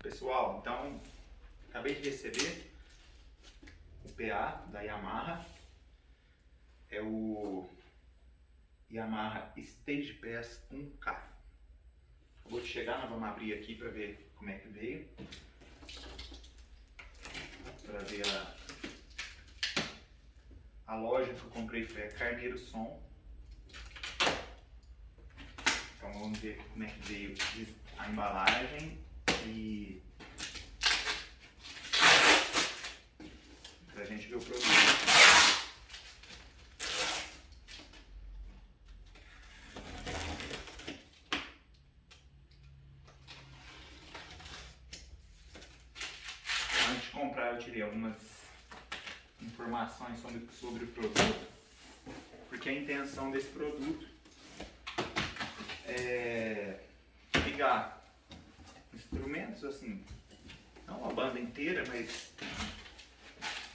Pessoal, então acabei de receber o PA da Yamaha, é o Yamaha Stage Pass 1K. Acabou de chegar, nós vamos abrir aqui para ver como é que veio, para ver a loja que eu comprei foi a Carneiro Som. Então vamos ver como é que veio a embalagem e pra gente ver o produto. Antes de comprar eu tirei algumas informações sobre o produto, porque a intenção desse produto é ligar instrumentos assim, não a banda inteira, mas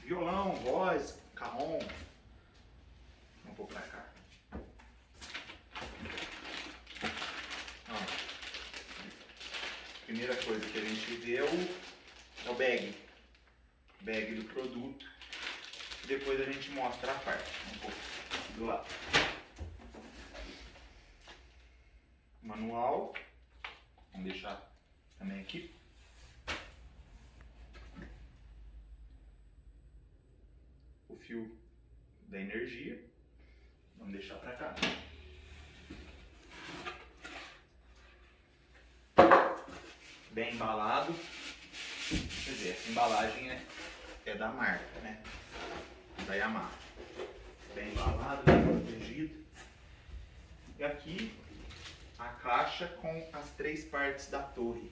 violão, voz, carrom. Vamos pôr pra cá. Ó, primeira coisa que a gente vê é o bag do produto. Depois a gente mostra a parte, um pouco do lado. Manual, vamos deixar também aqui. O fio da energia, vamos deixar para cá. Bem embalado, quer dizer, essa embalagem é da marca, né? Da Yamaha. Bem embalado, bem protegido. E aqui a caixa com as três partes da torre,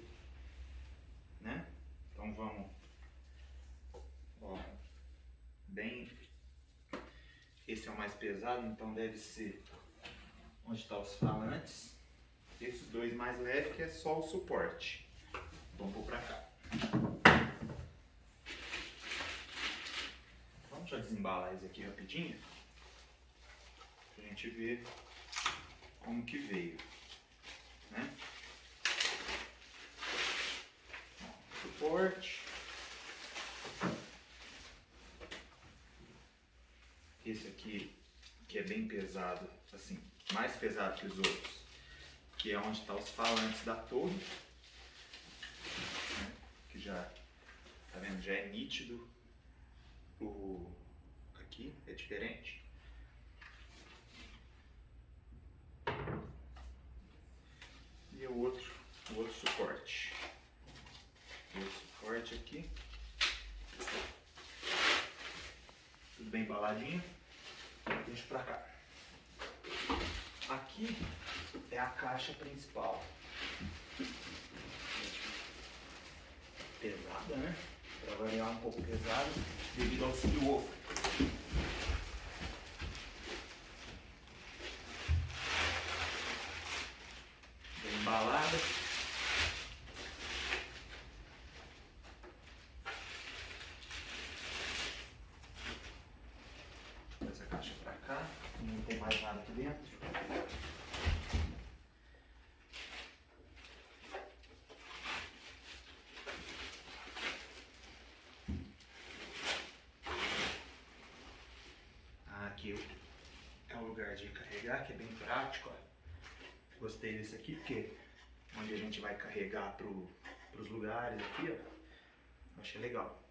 né? Então vamos, ó, bem, esse é o mais pesado, então deve ser onde está os falantes. Esses dois mais leves que é só o suporte. Vamos pôr pra cá. Vamos já desembalar isso aqui rapidinho, pra gente ver como que veio, né? Suporte. Esse aqui que é bem pesado, assim, mais pesado que os outros, que é onde está os falantes da torre, né? Que já, tá vendo, já é nítido. Aqui é diferente. E o outro suporte. O outro suporte aqui. Tudo bem embaladinho. Deixa pra cá. Aqui é a caixa principal. Pesada, né? Para variar um pouco pesada devido ao subwoofer. Bem embalada. Essa caixa para cá, não tem mais nada aqui dentro. Aqui é o lugar de carregar, que é bem prático. Ó. Gostei desse aqui, porque onde a gente vai carregar para os lugares aqui, ó, achei legal.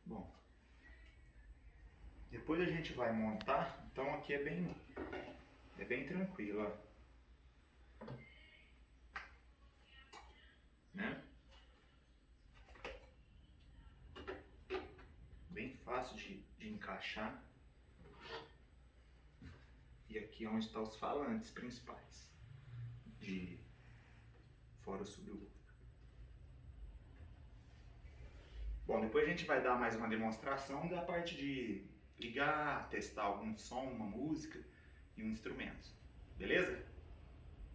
Bom, depois a gente vai montar, então aqui é bem tranquilo, ó. Né? Bem fácil de encaixar. E aqui é onde estão os falantes principais, fora o subwoofer. Bom, depois a gente vai dar mais uma demonstração da parte de ligar, testar algum som, uma música e um instrumento. Beleza?